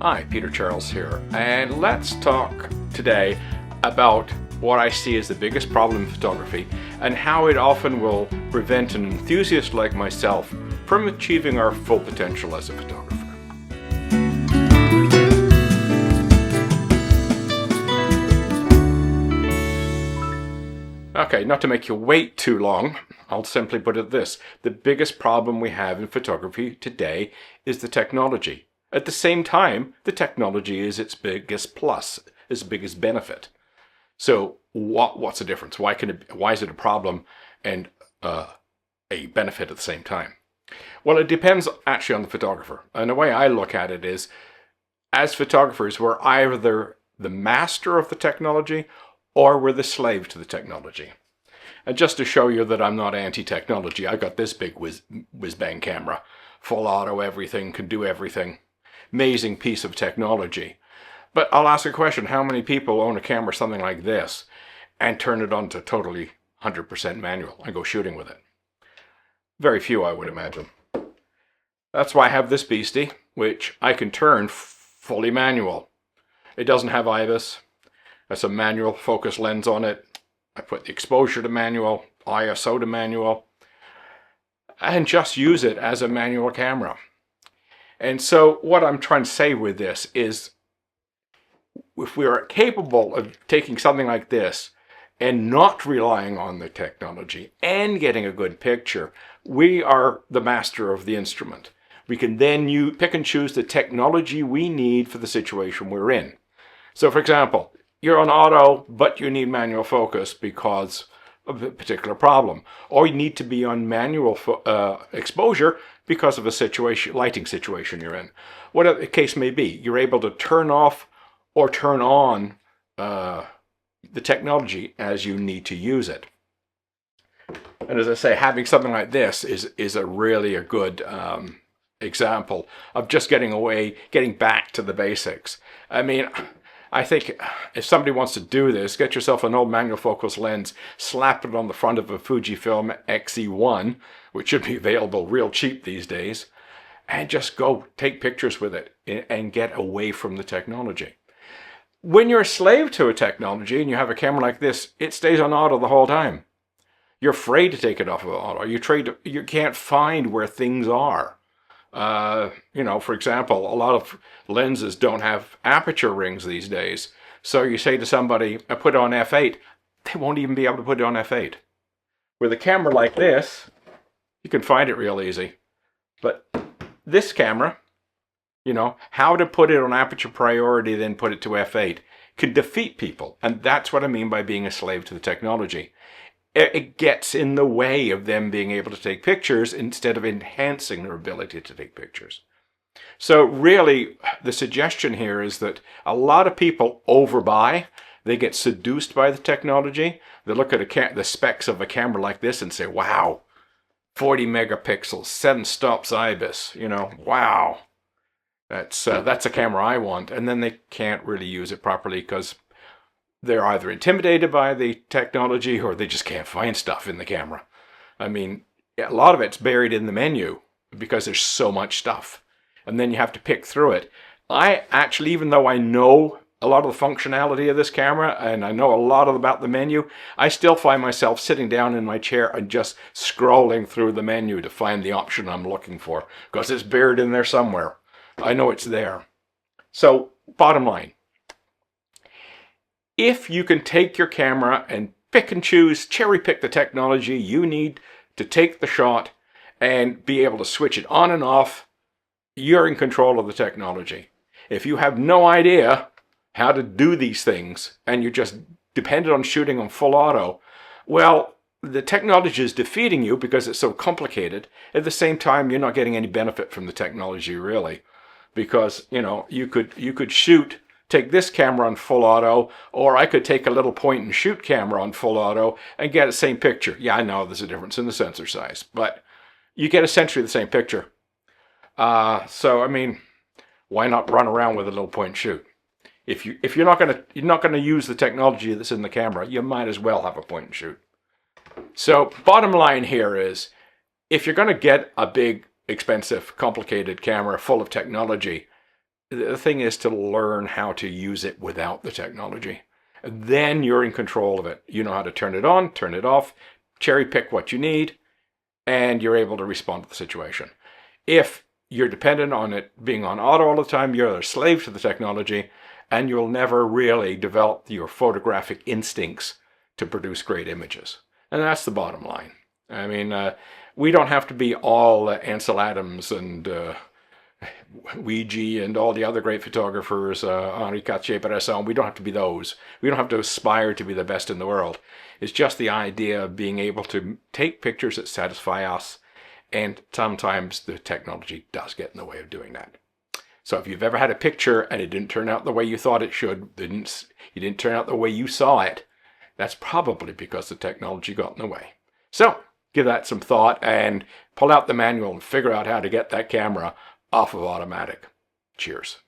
Hi, Peter Charles here, and let's talk today about what I see as the biggest problem in photography and how it often will prevent an enthusiast like myself from achieving our full potential as a photographer. Okay, not to make you wait too long, I'll simply put it this. The biggest problem we have in photography today is the technology. At the same time, the technology is its biggest plus, its biggest benefit. So what's the difference? Why is it a problem and a benefit at the same time? Well, it depends actually on the photographer. And the way I look at it is, as photographers, we're either the master of the technology or we're the slave to the technology. And just to show you that I'm not anti-technology, I got this big whiz-bang camera. Full auto, everything, can do everything. Amazing piece of technology. But I'll ask a question, how many people own a camera something like this and turn it on to totally 100% manual and go shooting with it? Very few, I would imagine. That's why I have this beastie, which I can turn fully manual. It doesn't have IBIS. That's a manual focus lens on it. I put the exposure to manual, ISO to manual, and just use it as a manual camera. And so what I'm trying to say with this is, if we are capable of taking something like this and not relying on the technology and getting a good picture, we are the master of the instrument. We can then pick and choose the technology we need for the situation we're in. So for example, you're on auto, but you need manual focus because of a particular problem. Or you need to be on manual exposure because of a lighting situation you're in. Whatever the case may be, you're able to turn off or turn on the technology as you need to use it. And as I say, having something like this is a really a good example of just getting back to the basics. I mean, I think if somebody wants to do this, get yourself an old manual focus lens, slap it on the front of a Fujifilm XE1, which should be available real cheap these days, and just go take pictures with it and get away from the technology. When you're a slave to a technology and you have a camera like this, it stays on auto the whole time. You're afraid to take it off of auto. You can't find where things are. For example, a lot of lenses don't have aperture rings these days. So you say to somebody, I put it on f8, they won't even be able to put it on f8. With a camera like this, you can find it real easy. But this camera, how to put it on aperture priority, then put it to f8, can defeat people. And that's what I mean by being a slave to the technology. It gets in the way of them being able to take pictures instead of enhancing their ability to take pictures. So really, the suggestion here is that a lot of people overbuy. They get seduced by the technology. They look at the specs of a camera like this and say, wow, 40 megapixels, 7 stops IBIS, wow. That's a camera I want. And then they can't really use it properly because they're either intimidated by the technology or they just can't find stuff in the camera. I mean, a lot of it's buried in the menu because there's so much stuff. And then you have to pick through it. I actually, even though I know a lot of the functionality of this camera and I know a lot about the menu, I still find myself sitting down in my chair and just scrolling through the menu to find the option I'm looking for because it's buried in there somewhere. I know it's there. So, bottom line. If you can take your camera and pick and choose, cherry pick the technology you need to take the shot and be able to switch it on and off, you're in control of the technology. If you have no idea how to do these things and you're just dependent on shooting on full auto, well, the technology is defeating you because it's so complicated. At the same time, you're not getting any benefit from the technology really, because you could take this camera on full auto, or I could take a little point and shoot camera on full auto and get the same picture. Yeah, I know there's a difference in the sensor size, but you get essentially the same picture. So I mean, why not run around with a little point and shoot? If you're not gonna use the technology that's in the camera, you might as well have a point and shoot. So bottom line here is, if you're gonna get a big, expensive, complicated camera full of technology, The thing is to learn how to use it without the technology. Then you're in control of it. You know how to turn it on, turn it off, cherry pick what you need, and you're able to respond to the situation. If you're dependent on it being on auto all the time, you're a slave to the technology, and you'll never really develop your photographic instincts to produce great images. And that's the bottom line. I mean, we don't have to be all Ansel Adams and Ouija and all the other great photographers, Henri Cartier-Bresson. We don't have to be those. We don't have to aspire to be the best in the world. It's just the idea of being able to take pictures that satisfy us, and sometimes the technology does get in the way of doing that. So if you've ever had a picture and it didn't turn out the way you thought it should, you didn't turn out the way you saw it, that's probably because the technology got in the way. So give that some thought and pull out the manual and figure out how to get that camera off of automatic. Cheers.